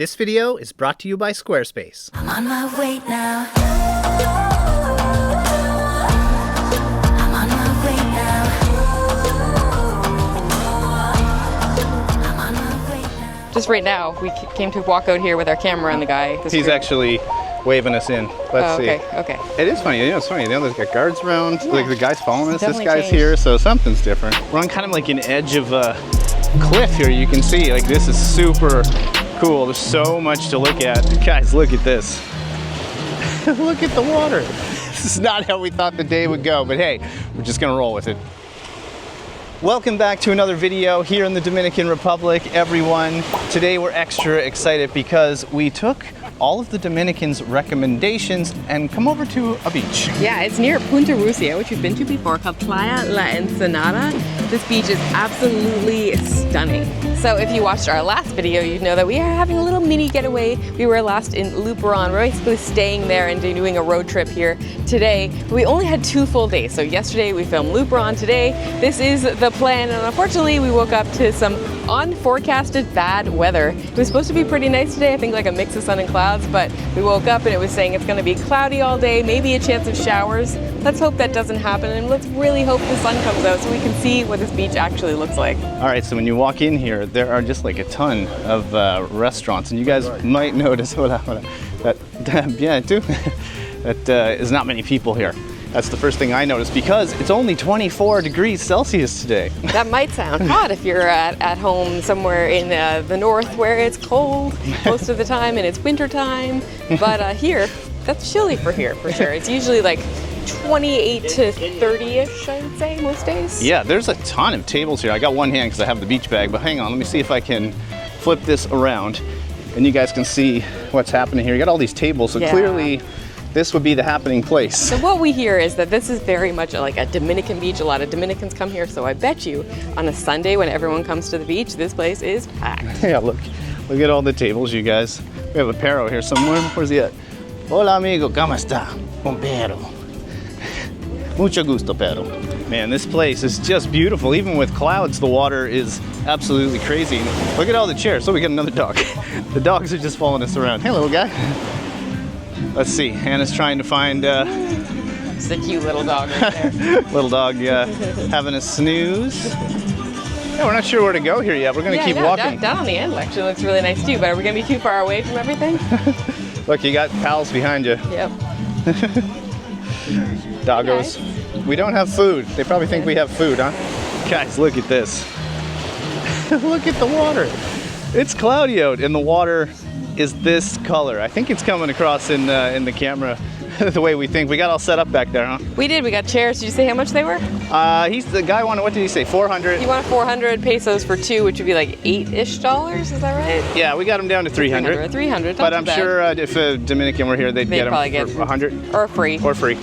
This video is brought to you by Squarespace. I'm on my way now. I'm on my way now. I'm on my way now. Just right now, we came to walk out here with our camera and the guy. He's actually waving us in. Let's see. Okay. It is funny, it's funny. There's got guards around, like the guy's following us. This Definitely guy's changed. here, so something's different. We're on kind of like an edge of a cliff here. You can see, like, this is super cool. There's so much to look at. Guys, look at this. Look at the water. This is not how we thought the day would go, but hey, we're just gonna roll with it. Welcome back to another video here in the Dominican Republic, everyone. Today we're extra excited because we took all of the Dominicans' recommendations and come over to a beach. Yeah, it's near Punta Rucia, which we've been to before, called Playa Ensenada. This beach is absolutely stunning. So if you watched our last video, you'd know that we are having a little mini getaway. We were last in Luperón. We're basically staying there and doing a road trip here today. We only had 2 full days. So yesterday we filmed Luperón. Today, this is the plan. And unfortunately, we woke up to some unforecasted bad weather. It was supposed to be pretty nice today. I think like a mix of sun and clouds, but we woke up and it was saying it's gonna be cloudy all day, maybe a chance of showers. Let's hope that doesn't happen, and let's really hope the sun comes out so we can see what this beach actually looks like. All right, so when you walk in here, there are just like a ton of restaurants, and you guys might notice that is not many people here. That's the first thing I noticed because it's only 24 degrees Celsius today. That might sound hot if you're at home somewhere in the north where it's cold most of the time and it's winter time, but here, that's chilly for here for sure. It's usually like 28 to 30-ish, I would say, most days. Yeah, there's a ton of tables here. I got one hand because I have the beach bag, but hang on, let me see if I can flip this around and you guys can see what's happening here. You got all these tables, so clearly this would be the happening place. So what we hear is that this is very much like a Dominican beach. A lot of Dominicans come here, so I bet you on a Sunday when everyone comes to the beach, this place is packed. Yeah, look at all the tables, you guys. We have a perro here somewhere. Where's he at? Hola amigo, ¿cómo está? Un perro. Mucho gusto, perro. Man, this place is just beautiful. Even with clouds, the water is absolutely crazy. Look at all the chairs. So we got another dog. The dogs are just following us around. Hey, little guy. Let's see. Hannah's trying to find. It's a cute little dog right there. Little dog having a snooze. Yeah, we're not sure where to go here yet. We're gonna keep walking. Down on the end actually looks really nice too. But are we gonna be too far away from everything? Look, you got pals behind you. Yep. Doggos. Okay. We don't have food. They probably think we have food, huh? Guys, look at this. Look at the water. It's cloudy out and the water is this color. I think it's coming across in the camera the way we think. We got all set up back there, huh? We did. We got chairs. Did you say how much they were? He's the guy wanted, what did he say, 400? He wanted 400 pesos for 2, which would be like $8-ish. Is that right? Yeah, we got him down to 300. 300. But I'm sure if a Dominican were here, they'd get him for 100. Or free. Or free.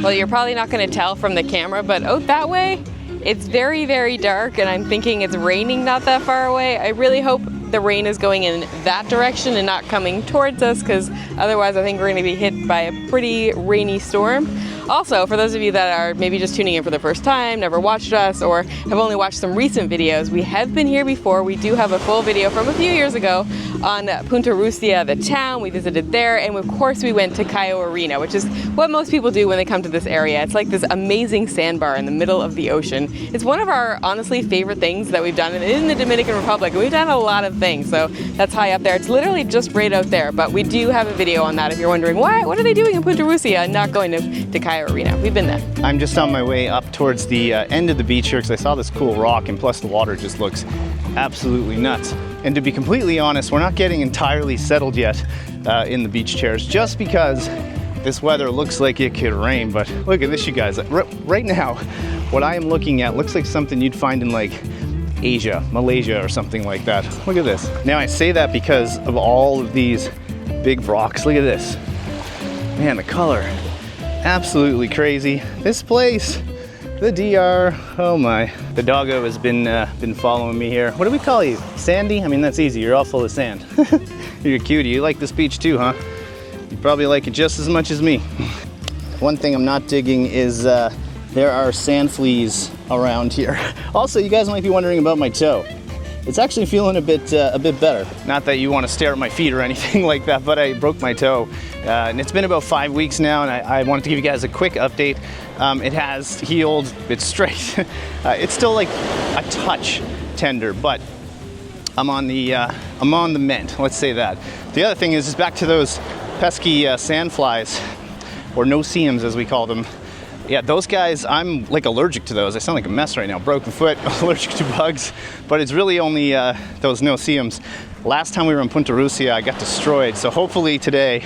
Well, you're probably not going to tell from the camera, but out that way, it's very, very dark, and I'm thinking it's raining not that far away. I really hope the rain is going in that direction and not coming towards us, because otherwise I think we're going to be hit by a pretty rainy storm. Also, for those of you that are maybe just tuning in for the first time, never watched us, or have only watched some recent videos, we have been here before. We do have a full video from a few years ago on Punta Rucia, the town. We visited there, and of course we went to Cayo Arena, which is what most people do when they come to this area. It's like this amazing sandbar in the middle of the ocean. It's one of our, honestly, favorite things that we've done in the Dominican Republic. We've done a lot of things, so that's high up there. It's literally just right out there, but we do have a video on that if you're wondering, what are they doing in Punta Rucia and not going to Cayo Arena? We've been there. I'm just on my way up towards the end of the beach here because I saw this cool rock, and plus the water just looks absolutely nuts. And to be completely honest, we're not getting entirely settled yet in the beach chairs just because this weather looks like it could rain. But look at this, you guys. Right now, what I am looking at looks like something you'd find in like Asia, Malaysia or something like that. Look at this. Now I say that because of all of these big rocks. Look at this. Man, the color, absolutely crazy. This place, the DR, oh my. The doggo has been following me here. What do we call you? Sandy? I mean, that's easy. You're all full of sand. You're a cutie. You like this beach too, huh? You probably like it just as much as me. One thing I'm not digging is there are sand fleas around here. Also, you guys might be wondering about my toe. it's actually feeling a bit better. Not that you want to stare at my feet or anything like that, but I broke my toe. And it's been about 5 weeks now, and I wanted to give you guys a quick update. It has healed, it's straight. It's still like a touch tender, but I'm on the mend, let's say that. The other thing is back to those pesky sand flies, or no-see-ums as we call them. Yeah, those guys, I'm like allergic to those. I sound like a mess right now. Broken foot, allergic to bugs, but it's really only those no-see-ums. Last time we were in Punta Rucia, I got destroyed. So hopefully today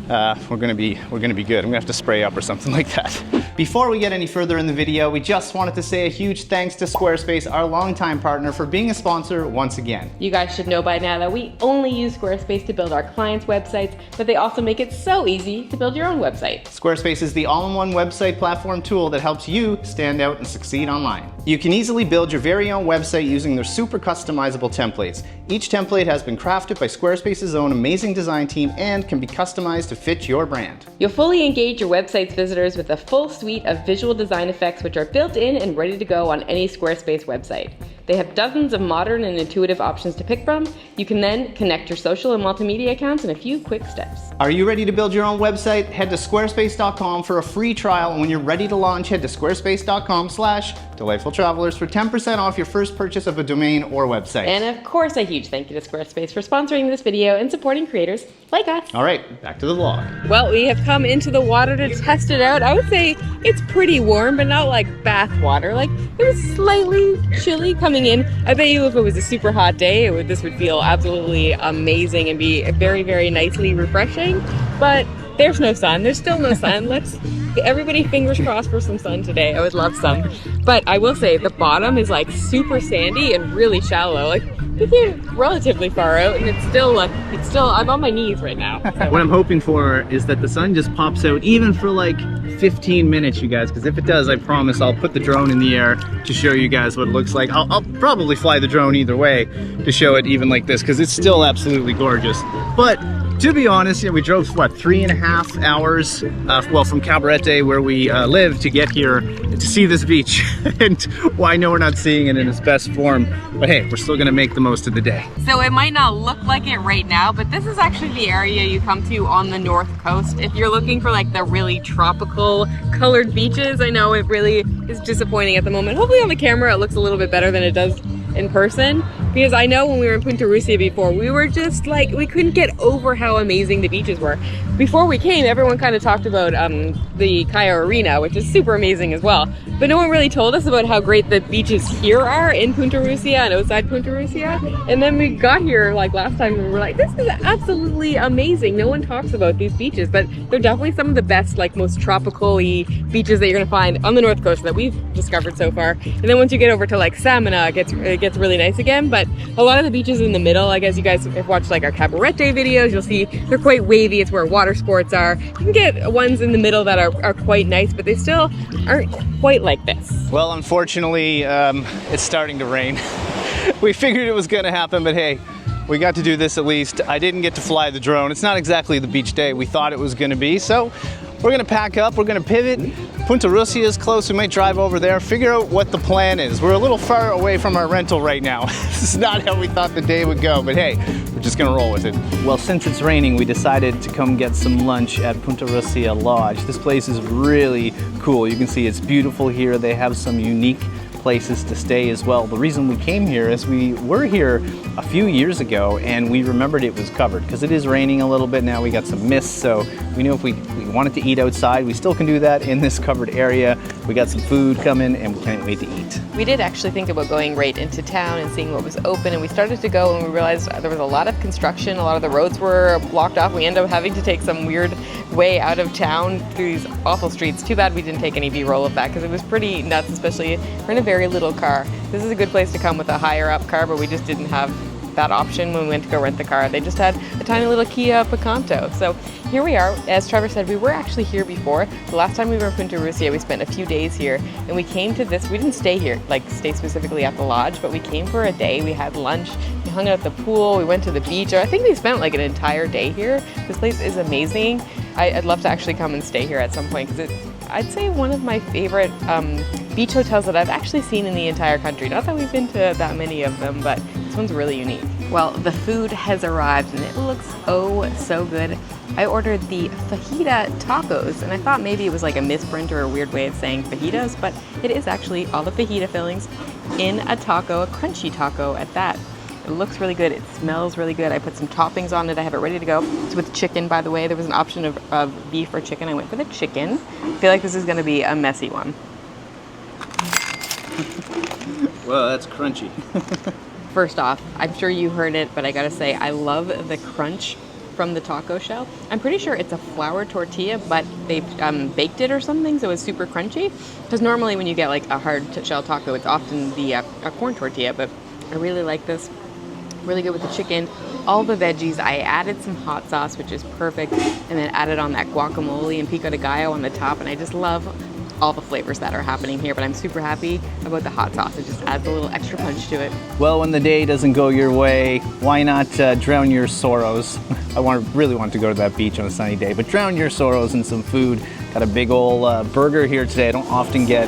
we're gonna be good. I'm gonna have to spray up or something like that. Before we get any further in the video, we just wanted to say a huge thanks to Squarespace, our longtime partner, for being a sponsor once again. You guys should know by now that we only use Squarespace to build our clients' websites, but they also make it so easy to build your own website. Squarespace is the all-in-one website platform tool that helps you stand out and succeed online. You can easily build your very own website using their super customizable templates. Each template has been crafted by Squarespace's own amazing design team and can be customized to fit your brand. You'll fully engage your website's visitors with a full suite of visual design effects which are built in and ready to go on any Squarespace website. They have dozens of modern and intuitive options to pick from. You can then connect your social and multimedia accounts in a few quick steps. Are you ready to build your own website? Head to squarespace.com for a free trial, and when you're ready to launch, head to squarespace.com/delightfultravelers for 10% off your first purchase of a domain or website. And of course, a huge thank you to Squarespace for sponsoring this video and supporting creators like us. All right, back to the vlog. Well, we have come into the water to test it out. I would say it's pretty warm, but not like bath water. Like, it was slightly chilly coming in. I bet you if it was a super hot day, this would feel absolutely amazing and be very, very nicely refreshing. But there's no sun. There's still no sun. Everybody fingers crossed for some sun today. I would love some. But I will say the bottom is like super sandy and really shallow. Like, we came relatively far out and it's still, I'm on my knees right now. So. What I'm hoping for is that the sun just pops out even for like 15 minutes, you guys, because if it does, I promise I'll put the drone in the air to show you guys what it looks like. I'll probably fly the drone either way to show it even like this, because it's still absolutely gorgeous. But to be honest, we drove, what, 3.5 hours, well, from Cabarete, where we live, to get here to see this beach. And well, I know we're not seeing it in its best form, but hey, we're still gonna make the most of the day. So it might not look like it right now, but this is actually the area you come to on the north coast. If you're looking for like the really tropical colored beaches, I know it really is disappointing at the moment. Hopefully on the camera it looks a little bit better than it does in person, because I know when we were in Punta Rucia before, we were just like, we couldn't get over how amazing the beaches were. Before we came, everyone kind of talked about the Cayo Arena, which is super amazing as well, but no one really told us about how great the beaches here are in Punta Rucia and outside Punta Rucia. And then we got here like last time and we were like, this is absolutely amazing. No one talks about these beaches, but they're definitely some of the best, like most tropical-y beaches that you're gonna find on the north coast that we've discovered so far. And then once you get over to like Samana, it gets really nice again. But a lot of the beaches in the middle, I guess you guys have watched like our Cabarete videos, you'll see they're quite wavy. It's where water sports are. You can get ones in the middle that are quite nice, but they still aren't quite like this. Well, unfortunately, it's starting to rain. We figured it was gonna happen, but hey, we got to do this at least. I didn't get to fly the drone. It's not exactly the beach day we thought it was gonna be, so we're gonna pack up, we're gonna pivot. Punta Rucia is close, we might drive over there, figure out what the plan is. We're a little far away from our rental right now. This is not how we thought the day would go, but hey, we're just gonna roll with it. Well, since it's raining, we decided to come get some lunch at Punta Rucia Lodge. This place is really cool. You can see it's beautiful here. They have some unique places to stay as well. The reason we came here is we were here a few years ago and we remembered it was covered because it is raining a little bit now. We got some mist, so we knew if we wanted to eat outside, we still can do that in this covered area. We got some food coming and we can't wait to eat. We did actually think about going right into town and seeing what was open, and we started to go and we realized there was a lot of construction, a lot of the roads were blocked off. We ended up having to take some weird way out of town through these awful streets. Too bad we didn't take any B-roll of that because it was pretty nuts, especially we're in a very little car. This is a good place to come with a higher up car, but we just didn't have that option when we went to go rent the car. They just had a tiny little Kia Picanto. So here we are. As Trevor said, we were actually here before. The last time we were in Punta Rucia, we spent a few days here and we came to this. We didn't stay here, like stay specifically at the lodge, but we came for a day. We had lunch, we hung out at the pool, we went to the beach. I think we spent like an entire day here. This place is amazing. I'd love to actually come and stay here at some point because I'd say one of my favorite beach hotels that I've actually seen in the entire country. Not that we've been to that many of them, but it's This one's really unique. Well, the food has arrived and it looks oh so good. I ordered the fajita tacos and I thought maybe it was like a misprint or a weird way of saying fajitas, but it is actually all the fajita fillings in a taco, a crunchy taco at that. It looks really good. It smells really good. I put some toppings on it. I have it ready to go. It's with chicken, by the way. There was an option of beef or chicken. I went for the chicken. I feel like this is going to be a messy one. Well, that's crunchy. First off, I'm sure you heard it, but I gotta say, I love the crunch from the taco shell. I'm pretty sure it's a flour tortilla, but they baked it or something, so it's super crunchy. Because normally when you get like a hard shell taco, it's often a corn tortilla, but I really like this. Really good with the chicken. All the veggies. I added some hot sauce, which is perfect, and then added on that guacamole and pico de gallo on the top, and I just love all the flavors that are happening here, but I'm super happy about the hot sauce. It just adds a little extra punch to it. Well, when the day doesn't go your way, why not drown your sorrows? I really want to go to that beach on a sunny day, but drown your sorrows in some food. Got a big old burger here today. I don't often get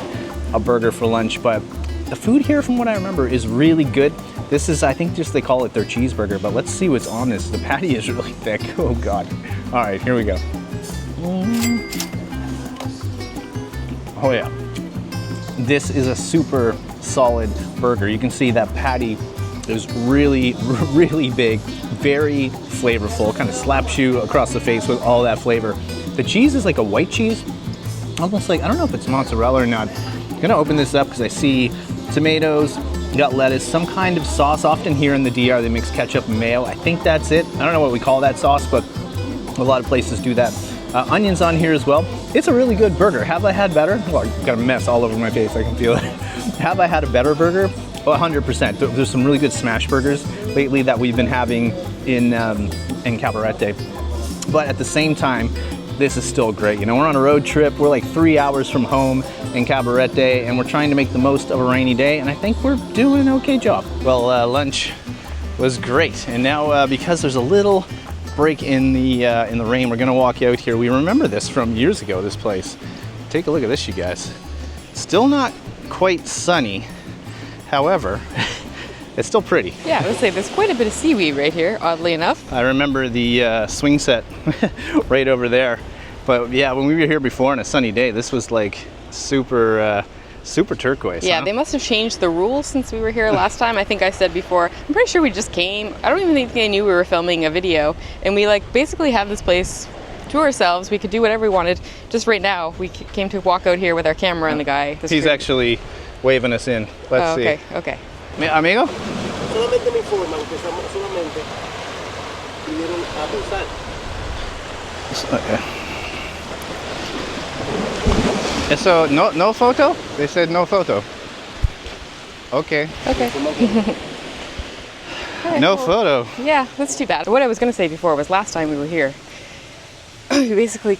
a burger for lunch, but the food here, from what I remember, is really good. This is, I think, just they call it their cheeseburger, but let's see what's on this. The patty is really thick. Oh God. All right, here we go. Oh yeah. This is a super solid burger. You can see that patty is really, really big, very flavorful, kind of slaps you across the face with all that flavor. The cheese is like a white cheese, almost like, I don't know if it's mozzarella or not. I'm gonna open this up because I see tomatoes, you got lettuce, some kind of sauce. Often here in the DR, they mix ketchup and mayo. I think that's it. I don't know what we call that sauce, but a lot of places do that. Onions on here as well. It's a really good burger. Have I had better? Well, I've got a mess all over my face, I can feel it. Have I had a better burger? 100%. There's some really good smash burgers lately that we've been having in Cabarete. But at the same time, this is still great. You know, we're on a road trip. We're like 3 hours from home in Cabarete, and we're trying to make the most of a rainy day, and I think we're doing an okay job. Well, lunch was great, and now because there's a little break in the rain, we're gonna walk out here. We remember this from years ago, this place. Take a look at this, you guys. Still not quite sunny, however, it's still pretty. Yeah, I would say there's quite a bit of seaweed right here, oddly enough. I remember the swing set right over there. But yeah, when we were here before on a sunny day, this was like super turquoise. Yeah, huh? They must have changed the rules since we were here last time. I think I said before, I'm pretty sure we just came. I don't even think they knew we were filming a video. And we like basically have this place to ourselves. We could do whatever we wanted. Just right now, we came to walk out here with our camera and the guy. He's actually waving us in. Let's see. Okay. Amigo? Solamente me informan que solamente pidieron abusar. So no photo? They said no photo. Okay. Okay. Alright, No cool. photo. Yeah, that's too bad. What I was gonna say before was last time we were here, we basically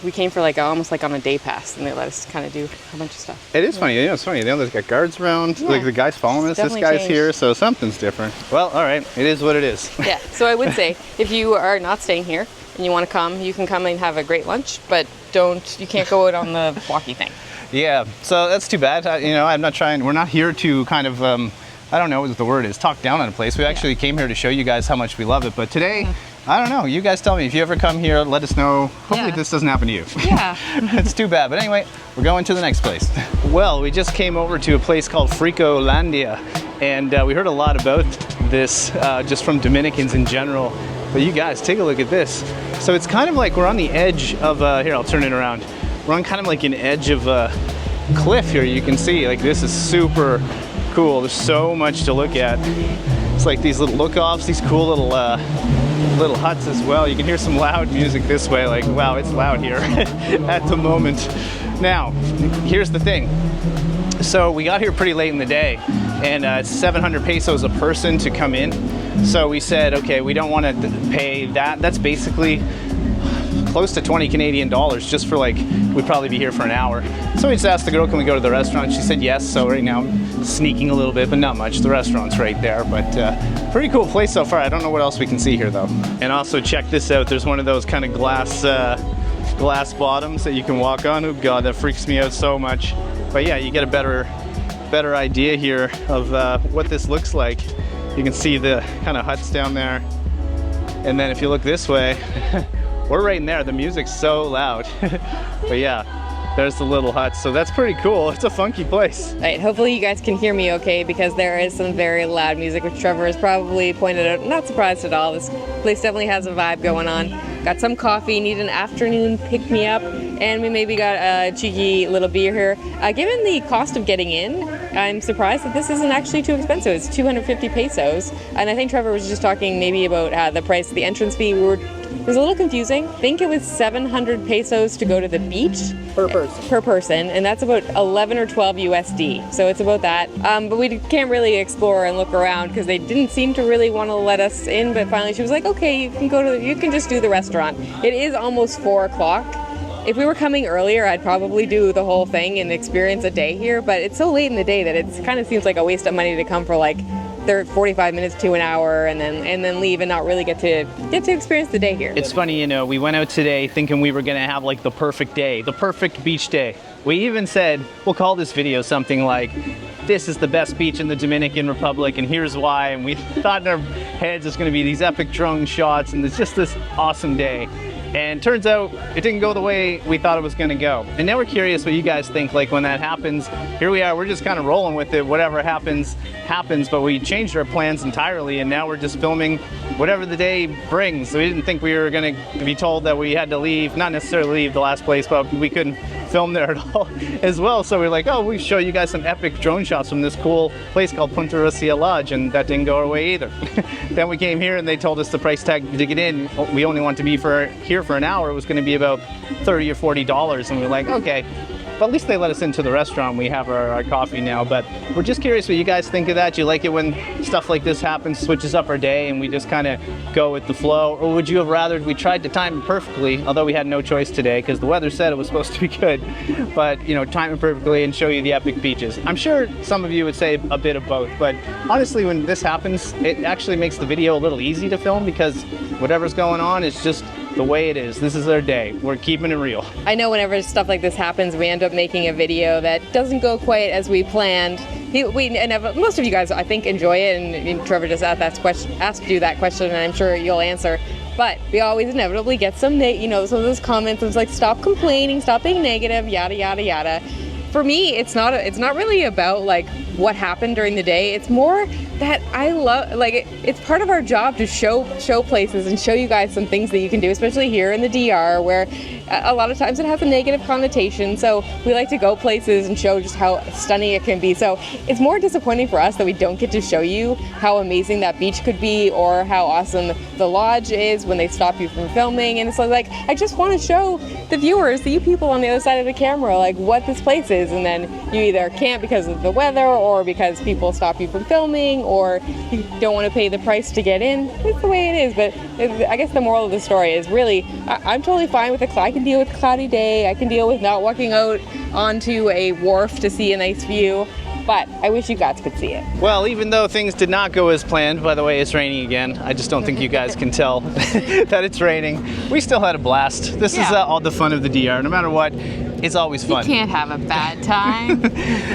we came for like almost like on a day pass, and they let us kind of do a bunch of stuff. It is funny. You know, it's funny. You know, there's got guards around. Yeah. Like the guy's following us. This Definitely guy's changed. here, so something's different. Well, all right. It is what it is. Yeah, so I would say if you are not staying here and you want to come, you can come and have a great lunch, but you can't go out on the walkie thing. Yeah. So that's too bad. You know, I'm not trying. We're not here to kind of. I don't know what the word is. Talk down on a place. We actually came here to show you guys how much we love it. But today, I don't know. You guys tell me if you ever come here. Let us know. Hopefully this doesn't happen to you. Yeah. It's too bad. But anyway, we're going to the next place. Well, we just came over to a place called Fricolandia, and we heard a lot about this just from Dominicans in general. But you guys, take a look at this. So it's kind of like we're on the edge of here. I'll turn it around. We're on kind of like an edge of a cliff here. You can see like this is super cool. There's so much to look at. It's like these little look-offs, these cool little huts as well. You can hear some loud music this way. Like, wow, it's loud here at the moment. Now, here's the thing. So we got here pretty late in the day, and it's 700 pesos a person to come in. So we said, okay, we don't want to pay that. That's basically close to 20 Canadian dollars just for like, we'd probably be here for an hour. So we just asked the girl, can we go to the restaurant? She said yes. So right now I'm sneaking a little bit, but not much. The restaurant's right there, but pretty cool place so far. I don't know what else we can see here though. And also check this out. There's one of those kind of glass bottoms that you can walk on. Oh God, that freaks me out so much. But yeah, you get a better idea here of what this looks like. You can see the kind of huts down there. And then if you look this way, we're right in there. The music's so loud. But yeah, there's the little huts. So that's pretty cool. It's a funky place. All right, hopefully you guys can hear me okay, because there is some very loud music, which Trevor has probably pointed out. Not surprised at all. This place definitely has a vibe going on. Got some coffee, need an afternoon pick-me-up, and we maybe got a cheeky little beer here. Given the cost of getting in, I'm surprised that this isn't actually too expensive. It's 250 pesos, and I think Trevor was just talking maybe about the price of the entrance fee. It was a little confusing. I think it was 700 pesos to go to the beach. Per person, and that's about 11 or 12 USD. So it's about that. But we can't really explore and look around because they didn't seem to really want to let us in. But finally she was like, okay, you can just do the restaurant. It is almost 4 o'clock. If we were coming earlier, I'd probably do the whole thing and experience a day here, but it's so late in the day that it kind of seems like a waste of money to come for like 45 minutes to an hour and then leave and not really get to experience the day here. It's funny, you know, we went out today thinking we were gonna have like the perfect day, the perfect beach day. We even said, we'll call this video something like, this is the best beach in the Dominican Republic and here's why. And we thought in our heads it's gonna be these epic drone shots and it's just this awesome day. And turns out it didn't go the way we thought it was gonna go. And now we're curious what you guys think, like when that happens. Here we are, we're just kind of rolling with it. Whatever happens, happens, but we changed our plans entirely and now we're just filming whatever the day brings. So we didn't think we were gonna be told that we had to leave, not necessarily leave the last place, but we couldn't film there at all as well. So we're like, oh, we show you guys some epic drone shots from this cool place called Punta Rucia Lodge, and that didn't go our way either. Then we came here and they told us the price tag to get in, we only want to be here for an hour, it was going to be about $30 or $40, and we were like, okay. But at least they let us into the restaurant. We have our coffee now, but we're just curious what you guys think of that. Do you like it when stuff like this happens, switches up our day, and we just kind of go with the flow? Or would you have rather we tried to time it perfectly, although we had no choice today because the weather said it was supposed to be good, but you know, time it perfectly and show you the epic beaches? I'm sure some of you would say a bit of both, but honestly, when this happens, it actually makes the video a little easy to film because whatever's going on is just the way it is. This is our day. We're keeping it real. I know whenever stuff like this happens, we end up making a video that doesn't go quite as we planned. Most of you guys, I think, enjoy it, and Trevor just asked you that question, and I'm sure you'll answer. But we always inevitably get some of those comments of like, stop complaining, stop being negative, yada yada yada. For me, it's not really about like what happened during the day. It's more that I love, like, it's part of our job to show places and show you guys some things that you can do, especially here in the DR, where a lot of times it has a negative connotation. So we like to go places and show just how stunning it can be. So it's more disappointing for us that we don't get to show you how amazing that beach could be or how awesome the lodge is when they stop you from filming. And it's like, I just want to show the viewers, you people on the other side of the camera, like what this place is. And then you either can't because of the weather or because people stop you from filming or you don't want to pay the price to get in. It's the way it is. But I guess the moral of the story is really, I'm totally fine with I can deal with a cloudy day. I can deal with not walking out onto a wharf to see a nice view. But I wish you guys could see it. Well, even though things did not go as planned, by the way, it's raining again. I just don't think you guys can tell that it's raining. We still had a blast. This is all the fun of the DR. No matter what, it's always fun. You can't have a bad time.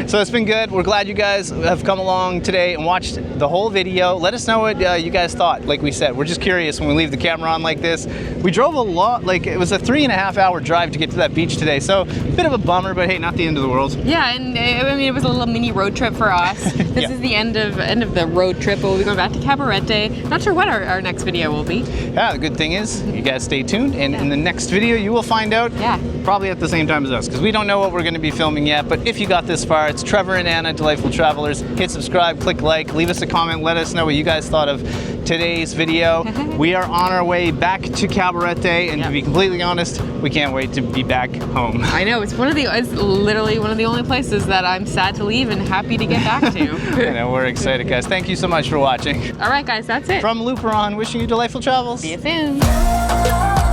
So it's been good. We're glad you guys have come along today and watched the whole video. Let us know what you guys thought. Like we said, we're just curious when we leave the camera on like this. We drove a lot, like it was a 3.5 hour drive to get to that beach today. So a bit of a bummer, but hey, not the end of the world. Yeah, and I mean, it was a little mini road trip for us. This is the end of the road trip. We'll be going back to Cabarete. Not sure what our next video will be. Yeah, the good thing is you guys stay tuned, and in the next video you will find out. Yeah. Probably at the same time as us, because we don't know what we're going to be filming yet. But if you got this far, it's Trevor and Anna, Delightful Travelers. Hit subscribe, click like, leave us a comment, let us know what you guys thought of today's video. We are on our way back to Cabarete, and to be completely honest, we can't wait to be back home. I know, it's literally one of the only places that I'm sad to leave and happy to get back to. I know, we're excited, guys. Thank you so much for watching. All right, guys, that's it. From Luperón, wishing you delightful travels. See you soon.